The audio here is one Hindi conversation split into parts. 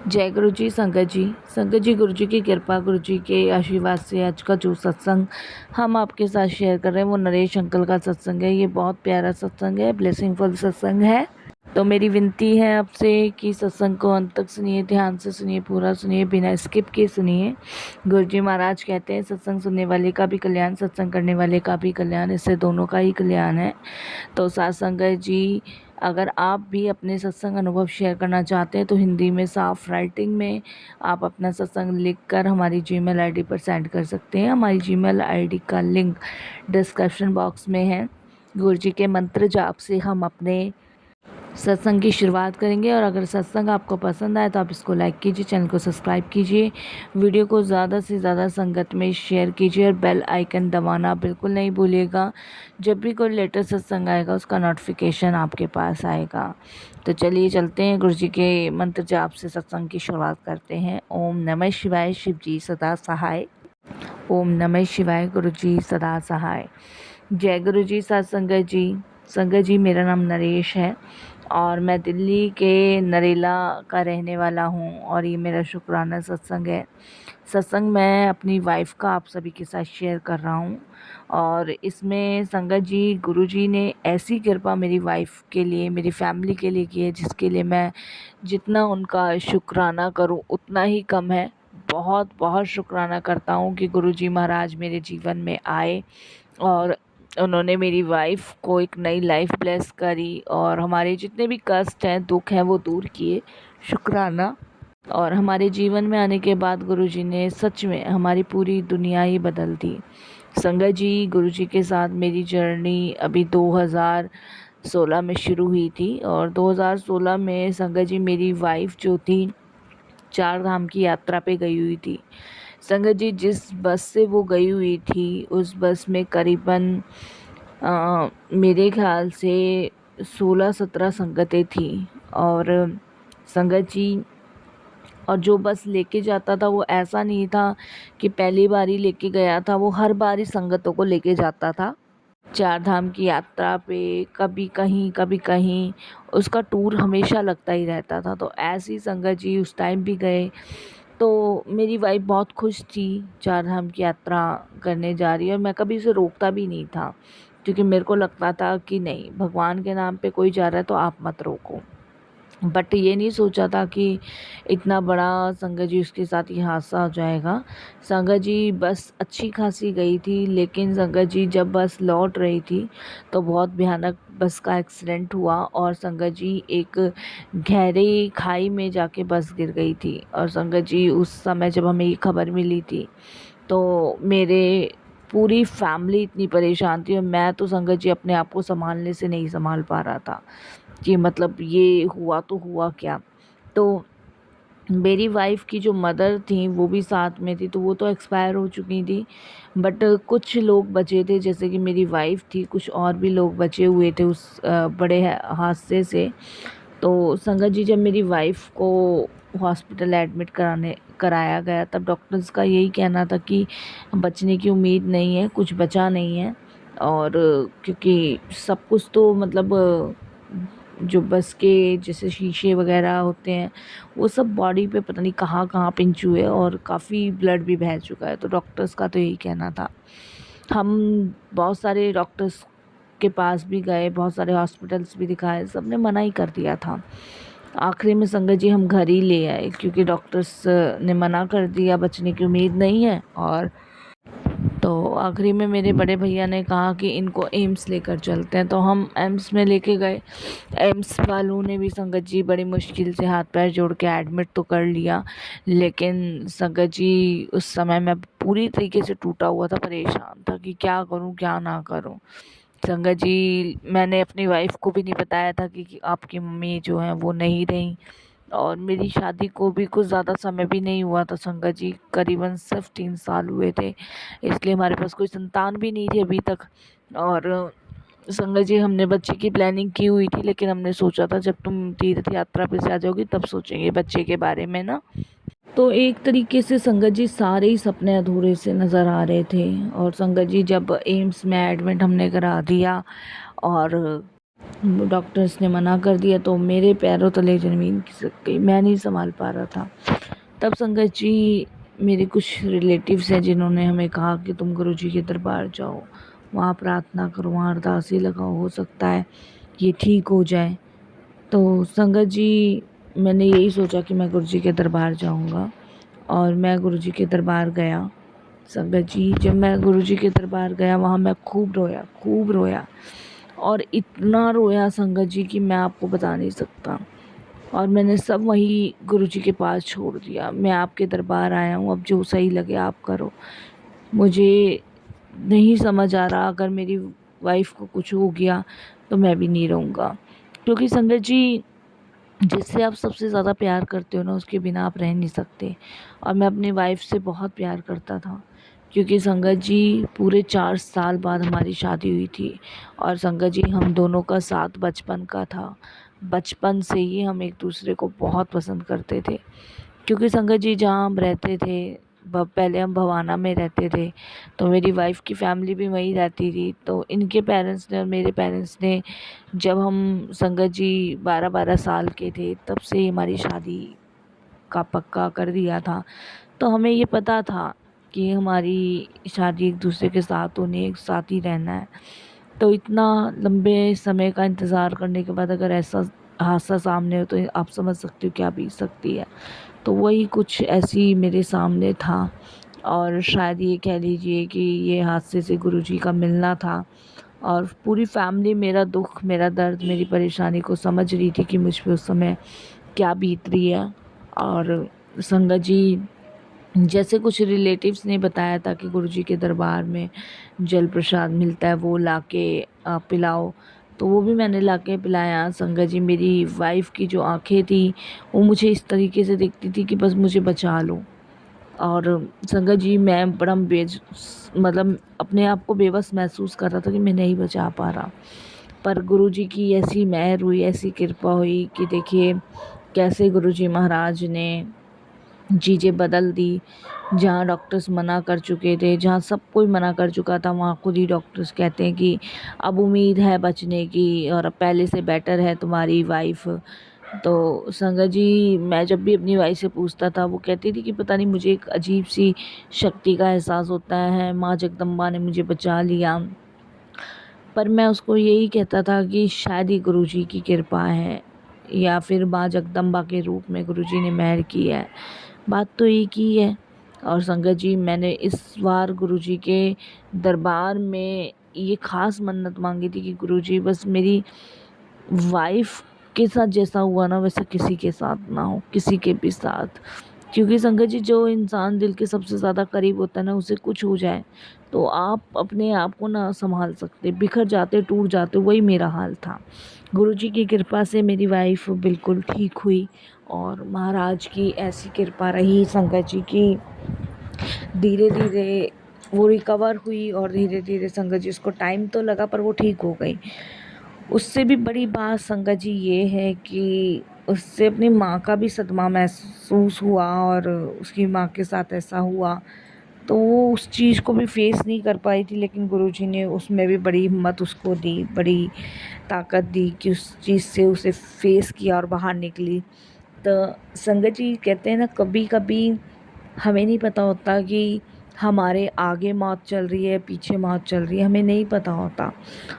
जय गुरु जी। संगत जी गुरु जी की कृपा, गुरु जी के आशीर्वाद से आज का जो सत्संग हम आपके साथ शेयर कर रहे हैं वो नरेश अंकल का सत्संग है। ये बहुत प्यारा सत्संग है, ब्लेसिंगफुल सत्संग है। तो मेरी विनती है आपसे कि सत्संग को अंत तक सुनिए, ध्यान से सुनिए, पूरा सुनिए, बिना स्किप के सुनिए। गुरु जी महाराज कहते हैं सत्संग सुनने वाले का भी कल्याण, सत्संग करने वाले का भी कल्याण, इससे दोनों का ही कल्याण है। तो साथ संगत जी, अगर आप भी अपने सत्संग अनुभव शेयर करना चाहते हैं तो हिंदी में साफ राइटिंग में आप अपना सत्संग लिखकर हमारी जीमेल आईडी पर सेंड कर सकते हैं। हमारी जीमेल आईडी का लिंक डिस्क्रिप्शन बॉक्स में है। गुरु जी के मंत्र जाप से हम अपने सत्संग की शुरुआत करेंगे। और अगर सत्संग आपको पसंद आए तो आप इसको लाइक कीजिए, चैनल को सब्सक्राइब कीजिए, वीडियो को ज़्यादा से ज़्यादा संगत में शेयर कीजिए और बेल आइकन दबाना बिल्कुल नहीं भूलिएगा। जब भी कोई लेटेस्ट सत्संग आएगा उसका नोटिफिकेशन आपके पास आएगा। तो चलिए चलते हैं, गुरु जी के मंत्र जाप से सत्संग की शुरुआत करते हैं। ओम नमः शिवाय, शिव जी सदा सहाय। ओम नमः शिवाय, गुरु जी सदा सहाय। जय गुरु जी। सत्संगत जी, संगत जी मेरा नाम नरेश है और मैं दिल्ली के नरेला का रहने वाला हूँ और ये मेरा शुक्राना सत्संग है। सत्संग मैं अपनी वाइफ का आप सभी के साथ शेयर कर रहा हूँ और इसमें संगत जी गुरु जी ने ऐसी कृपा मेरी वाइफ के लिए, मेरी फैमिली के लिए की है जिसके लिए मैं जितना उनका शुक्राना करूँ उतना ही कम है। बहुत बहुत शुक्राना करता हूँ कि गुरु जी महाराज मेरे जीवन में आए और उन्होंने मेरी वाइफ को एक नई लाइफ ब्लेस करी और हमारे जितने भी कष्ट हैं, दुख हैं, वो दूर किए। शुक्राना। और हमारे जीवन में आने के बाद गुरुजी ने सच में हमारी पूरी दुनिया ही बदल दी। संगत जी, गुरुजी के साथ मेरी जर्नी अभी 2016 में शुरू हुई थी और 2016 में संगत जी मेरी वाइफ जो थी 4 धाम की यात्रा पे गई हुई थी। संगत जी जिस बस से वो गई हुई थी उस बस में करीबन मेरे ख्याल से 16-17 संगतें थी। और संगत जी, और जो बस लेके जाता था वो ऐसा नहीं था कि पहली बार ही लेके गया था, वो हर बार ही संगतों को लेके जाता था 4 धाम की यात्रा पे। कभी कहीं कभी कहीं उसका टूर हमेशा लगता ही रहता था। तो ऐसी संगत जी उस टाइम भी गए। तो मेरी वाइफ बहुत खुश थी 4 धाम की यात्रा करने जा रही है और मैं कभी उसे रोकता भी नहीं था क्योंकि मेरे को लगता था कि नहीं, भगवान के नाम पे कोई जा रहा है तो आप मत रोको। बट ये नहीं सोचा था कि इतना बड़ा संगत जी उसके साथ ये हादसा हो जाएगा। संगत जी बस अच्छी खासी गई थी लेकिन संगत जी जब बस लौट रही थी तो बहुत भयानक बस का एक्सीडेंट हुआ और संगत जी एक गहरी खाई में जाके बस गिर गई थी। और संगत जी उस समय जब हमें ये खबर मिली थी तो मेरे पूरी फैमिली इतनी परेशान थी और मैं तो संगत जी अपने आप को संभालने से नहीं संभाल पा रहा था कि मतलब ये हुआ तो हुआ क्या। तो मेरी वाइफ की जो मदर थी वो भी साथ में थी, तो वो तो एक्सपायर हो चुकी थी बट कुछ लोग बचे थे, जैसे कि मेरी वाइफ थी, कुछ और भी लोग बचे हुए थे उस बड़े हादसे से। तो संगत जी जब मेरी वाइफ को हॉस्पिटल एडमिट कराया गया तब डॉक्टर्स का यही कहना था कि बचने की उम्मीद नहीं है, कुछ बचा नहीं है। और क्योंकि सब कुछ तो मतलब जो बस के जैसे शीशे वगैरह होते हैं वो सब बॉडी पे पता नहीं कहाँ कहाँ पिंच हुए और काफ़ी ब्लड भी बह चुका है। तो डॉक्टर्स का तो यही कहना था। हम बहुत सारे डॉक्टर्स के पास भी गए, बहुत सारे हॉस्पिटल्स भी दिखाए, सब ने मना ही कर दिया था। आखिरी में संगत जी हम घर ही ले आए क्योंकि डॉक्टर्स ने मना कर दिया, बचने की उम्मीद नहीं है। और तो आखिरी में मेरे बड़े भैया ने कहा कि इनको एम्स लेकर चलते हैं, तो हम एम्स में लेके गए। एम्स वालों ने भी संगत जी बड़ी मुश्किल से हाथ पैर जोड़ के एडमिट तो कर लिया, लेकिन संगत जी उस समय मैं पूरी तरीके से टूटा हुआ था, परेशान था कि क्या करूं क्या ना करूं। संगत जी मैंने अपनी वाइफ को भी नहीं बताया था कि आपकी मम्मी जो है वो नहीं रही और मेरी शादी को भी कुछ ज़्यादा समय भी नहीं हुआ था संगत जी, करीबन सिर्फ 3 साल हुए थे, इसलिए हमारे पास कोई संतान भी नहीं थी अभी तक। और संगत जी हमने बच्चे की प्लानिंग की हुई थी लेकिन हमने सोचा था जब तुम तीर्थ यात्रा पे से आ जाओगी तब सोचेंगे बच्चे के बारे में ना। तो एक तरीके से संगत जी सारे ही सपने अधूरे से नज़र आ रहे थे। और संगत जी जब एम्स में एडमिट हमने करा दिया और डॉक्टर्स ने मना कर दिया तो मेरे पैरों तले ज़मीन खिसक गई, मैं नहीं संभाल पा रहा था। तब संगत जी, मेरे कुछ रिलेटिव्स हैं जिन्होंने हमें कहा कि तुम गुरुजी के दरबार जाओ, वहाँ प्रार्थना करो, वहाँ अरदासी लगाओ, हो सकता है ये ठीक हो जाए। तो संगत जी, मैंने यही सोचा कि मैं गुरुजी के दरबार जाऊँगा और मैं गुरुजी के दरबार गया। संगत जी, जब मैं गुरुजी के दरबार गया वहाँ मैं खूब रोया और इतना रोया संगत जी कि मैं आपको बता नहीं सकता। और मैंने सब वहीं गुरुजी के पास छोड़ दिया। मैं आपके दरबार आया हूँ, अब जो सही लगे आप करो। मुझे नहीं समझ आ रहा, अगर मेरी वाइफ़ को कुछ हो गया तो मैं भी नहीं रहूँगा। क्योंकि संगत जी, जिससे आप सबसे ज़्यादा प्यार करते हो ना, उसके बिना आप रह नहीं सकते। और मैं अपनी वाइफ़ से बहुत प्यार करता था, क्योंकि संगत जी पूरे 4 साल बाद हमारी शादी हुई थी। और संगत जी, हम दोनों का साथ बचपन का था। बचपन से ही हम एक दूसरे को बहुत पसंद करते थे। क्योंकि संगत जी, जहाँ हम रहते थे, पहले हम भवाना में रहते थे, तो मेरी वाइफ़ की फ़ैमिली भी वहीं रहती थी। तो इनके पेरेंट्स ने और मेरे पेरेंट्स ने, जब हम संगत जी 12-12 साल के थे, तब से ही हमारी शादी का पक्का कर दिया था। तो हमें ये पता था कि हमारी शादी एक दूसरे के साथ होनी है, एक साथ ही रहना है। तो इतना लंबे समय का इंतज़ार करने के बाद अगर ऐसा हादसा सामने हो, तो आप समझ सकते हो क्या बीत सकती है। तो वही कुछ ऐसी मेरे सामने था। और शायद ये कह लीजिए कि ये हादसे से गुरुजी का मिलना था। और पूरी फैमिली मेरा दुख, मेरा दर्द, मेरी परेशानी को समझ रही थी कि मुझ पे उस समय क्या बीत रही है। और संगत जी, जैसे कुछ रिलेटिव्स ने बताया था कि गुरुजी के दरबार में जल प्रसाद मिलता है, वो लाके पिलाओ, तो वो भी मैंने लाके पिलाया। संगत जी, मेरी वाइफ़ की जो आँखें थी, वो मुझे इस तरीके से दिखती थी कि बस मुझे बचा लो। और संगत जी, मैं बड़ा मतलब अपने आप को बेबस महसूस कर रहा था कि मैं नहीं बचा पा रहा। पर गुरुजी की ऐसी मेहर हुई, ऐसी कृपा हुई कि देखिए कैसे गुरुजी महाराज ने चीज़ें बदल दी। जहाँ डॉक्टर्स मना कर चुके थे, जहाँ सब कोई मना कर चुका था, वहाँ खुद ही डॉक्टर्स कहते हैं कि अब उम्मीद है बचने की और अब पहले से बेटर है तुम्हारी वाइफ़। तो संगत जी, मैं जब भी अपनी वाइफ़ से पूछता था, वो कहती थी कि पता नहीं, मुझे एक अजीब-सी शक्ति का एहसास होता है, माँ जगदम्बा ने मुझे बचा लिया। पर मैं उसको यही कहता था कि शायद ही गुरुजी की कृपा है, या फिर माँ जगदम्बा के रूप में गुरुजी ने मेहर की है। बात तो एक ही है। और संगत जी, मैंने इस बार गुरुजी के दरबार में ये ख़ास मन्नत मांगी थी कि गुरुजी, बस मेरी वाइफ़ के साथ जैसा हुआ ना, वैसा किसी के साथ ना हो, किसी के भी साथ। क्योंकि संगत जी, जो इंसान दिल के सबसे ज़्यादा करीब होता है ना, उसे कुछ हो जाए तो आप अपने आप को ना संभाल सकते, बिखर जाते, टूट जाते। वही मेरा हाल था। गुरुजी की कृपा से मेरी वाइफ़ बिल्कुल ठीक हुई और महाराज की ऐसी कृपा रही संगत जी की, धीरे-धीरे वो रिकवर हुई। और धीरे-धीरे संगत जी, उसको टाइम तो लगा पर वो ठीक हो गई। उससे भी बड़ी बात संगत जी ये है कि उससे अपनी माँ का भी सदमा महसूस हुआ, और उसकी माँ के साथ ऐसा हुआ तो वो उस चीज़ को भी फेस नहीं कर पाई थी। लेकिन गुरुजी ने उसमें भी बड़ी हिम्मत उसको दी, बड़ी ताकत दी कि उस चीज़ से उसे फेस किया और बाहर निकली। तो संगत जी, कहते हैं ना, कभी कभी हमें नहीं पता होता कि हमारे आगे मौत चल रही है, पीछे मौत चल रही है, हमें नहीं पता होता।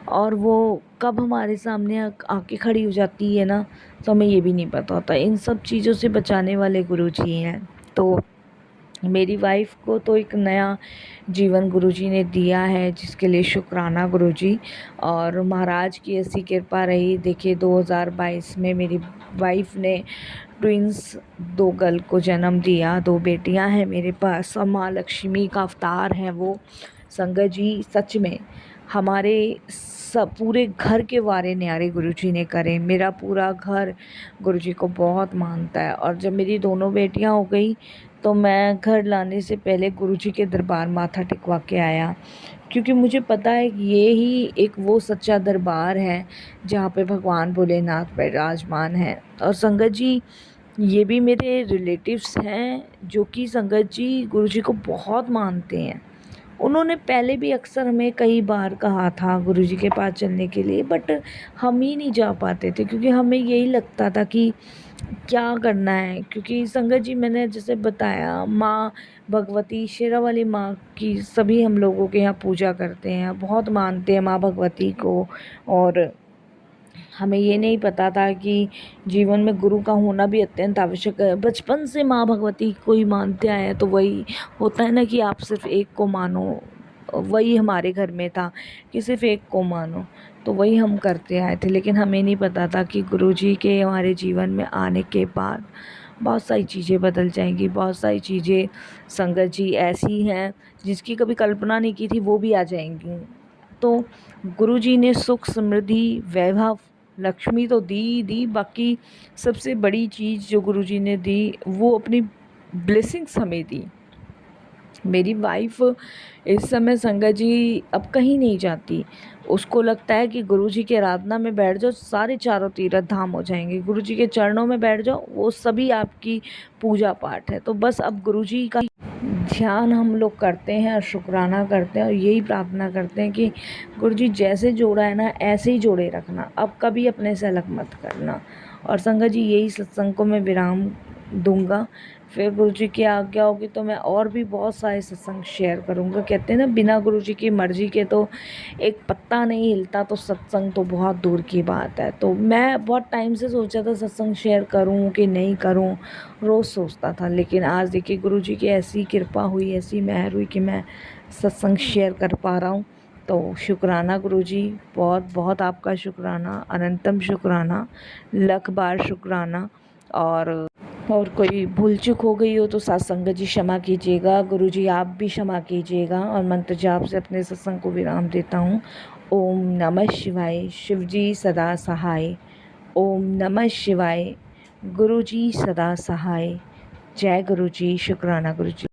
और वो कब हमारे सामने आके खड़ी हो जाती है ना, तो हमें ये भी नहीं पता होता। इन सब चीज़ों से बचाने वाले गुरुजी हैं। तो मेरी वाइफ़ को तो एक नया जीवन गुरुजी ने दिया है, जिसके लिए शुक्राना गुरुजी। और महाराज की ऐसी कृपा रही। देखिए, 2022 में मेरी वाइफ़ ने ट्विन्स 2 गर्ल को जन्म दिया, 2 बेटियां हैं मेरे पास, और माँ लक्ष्मी का अवतार हैं वो। संगत जी, सच में हमारे सब पूरे घर के वारे न्यारे गुरुजी ने करे। मेरा पूरा घर गुरुजी को बहुत मानता है। और जब मेरी दोनों बेटियां हो गई, तो मैं घर लाने से पहले गुरुजी के दरबार माथा टिकवा के आया, क्योंकि मुझे पता है कि ये ही एक वो सच्चा दरबार है जहाँ पे भगवान भोलेनाथ विराजमान हैं। और संगत जी, ये भी मेरे रिलेटिव्स हैं जो कि संगत जी गुरुजी को बहुत मानते हैं, उन्होंने पहले भी अक्सर हमें कई बार कहा था गुरुजी के पास चलने के लिए, बट हम ही नहीं जा पाते थे क्योंकि हमें यही लगता था कि क्या करना है। क्योंकि संगत जी, मैंने जैसे बताया, माँ भगवती शेरा वाली माँ की सभी हम लोगों के यहाँ पूजा करते हैं, बहुत मानते हैं माँ भगवती को। और हमें ये नहीं पता था कि जीवन में गुरु का होना भी अत्यंत आवश्यक है। बचपन से माँ भगवती को ही मानते आए हैं, तो वही होता है ना कि आप सिर्फ एक को मानो, वही हमारे घर में था कि सिर्फ एक को मानो, तो वही हम करते आए थे। लेकिन हमें नहीं पता था कि गुरुजी के हमारे जीवन में आने के बाद बहुत सारी चीज़ें बदल जाएंगी, बहुत सारी चीज़ें संगत जी ऐसी हैं जिसकी कभी कल्पना नहीं की थी वो भी आ जाएंगी। तो गुरुजी ने सुख, समृद्धि, वैभव, लक्ष्मी तो दी, बाकी सबसे बड़ी चीज़ जो गुरुजी ने दी वो अपनी ब्लेसिंग्स हमें दी। मेरी वाइफ इस समय संगत जी अब कहीं नहीं जाती। उसको लगता है कि गुरुजी की आराधना में बैठ जाओ, सारे चारों तीर्थ धाम हो जाएंगे। गुरुजी के चरणों में बैठ जाओ, वो सभी आपकी पूजा पाठ है। तो बस अब गुरुजी का ध्यान हम लोग करते हैं और शुक्राना करते हैं और यही प्रार्थना करते हैं कि गुरुजी जैसे जोड़ा है ना ऐसे ही जोड़े रखना, अब कभी अपने से अलग मत करना। और संगत जी, यही सत्संग को मैं विराम दूंगा। फिर गुरुजी की आज्ञा होगी तो मैं और भी बहुत सारे सत्संग शेयर करूंगा। कहते हैं ना, बिना गुरुजी की मर्जी के तो एक पत्ता नहीं हिलता, तो सत्संग तो बहुत दूर की बात है। तो मैं बहुत टाइम से सोचा था सत्संग शेयर करूं कि नहीं करूं, रोज़ सोचता था। लेकिन आज देखिए गुरुजी की ऐसी कृपा हुई, ऐसी मेहर हुई कि मैं सत्संग शेयर कर पा रहा हूँ। तो शुक्राना गुरुजी, बहुत बहुत आपका शुक्राना, अनंतम शुक्राना, लख बार शुक्राना। और कोई भूल चूक हो गई हो तो सत्संग जी क्षमा कीजिएगा, गुरुजी आप भी क्षमा कीजिएगा। और मंत्र जाप से अपने सत्संग को विराम देता हूँ। ओम नमः शिवाय, शिवजी सदा सहाय। ओम नमः शिवाय, गुरुजी सदा सहाय। जय गुरुजी, शुक्राना गुरुजी।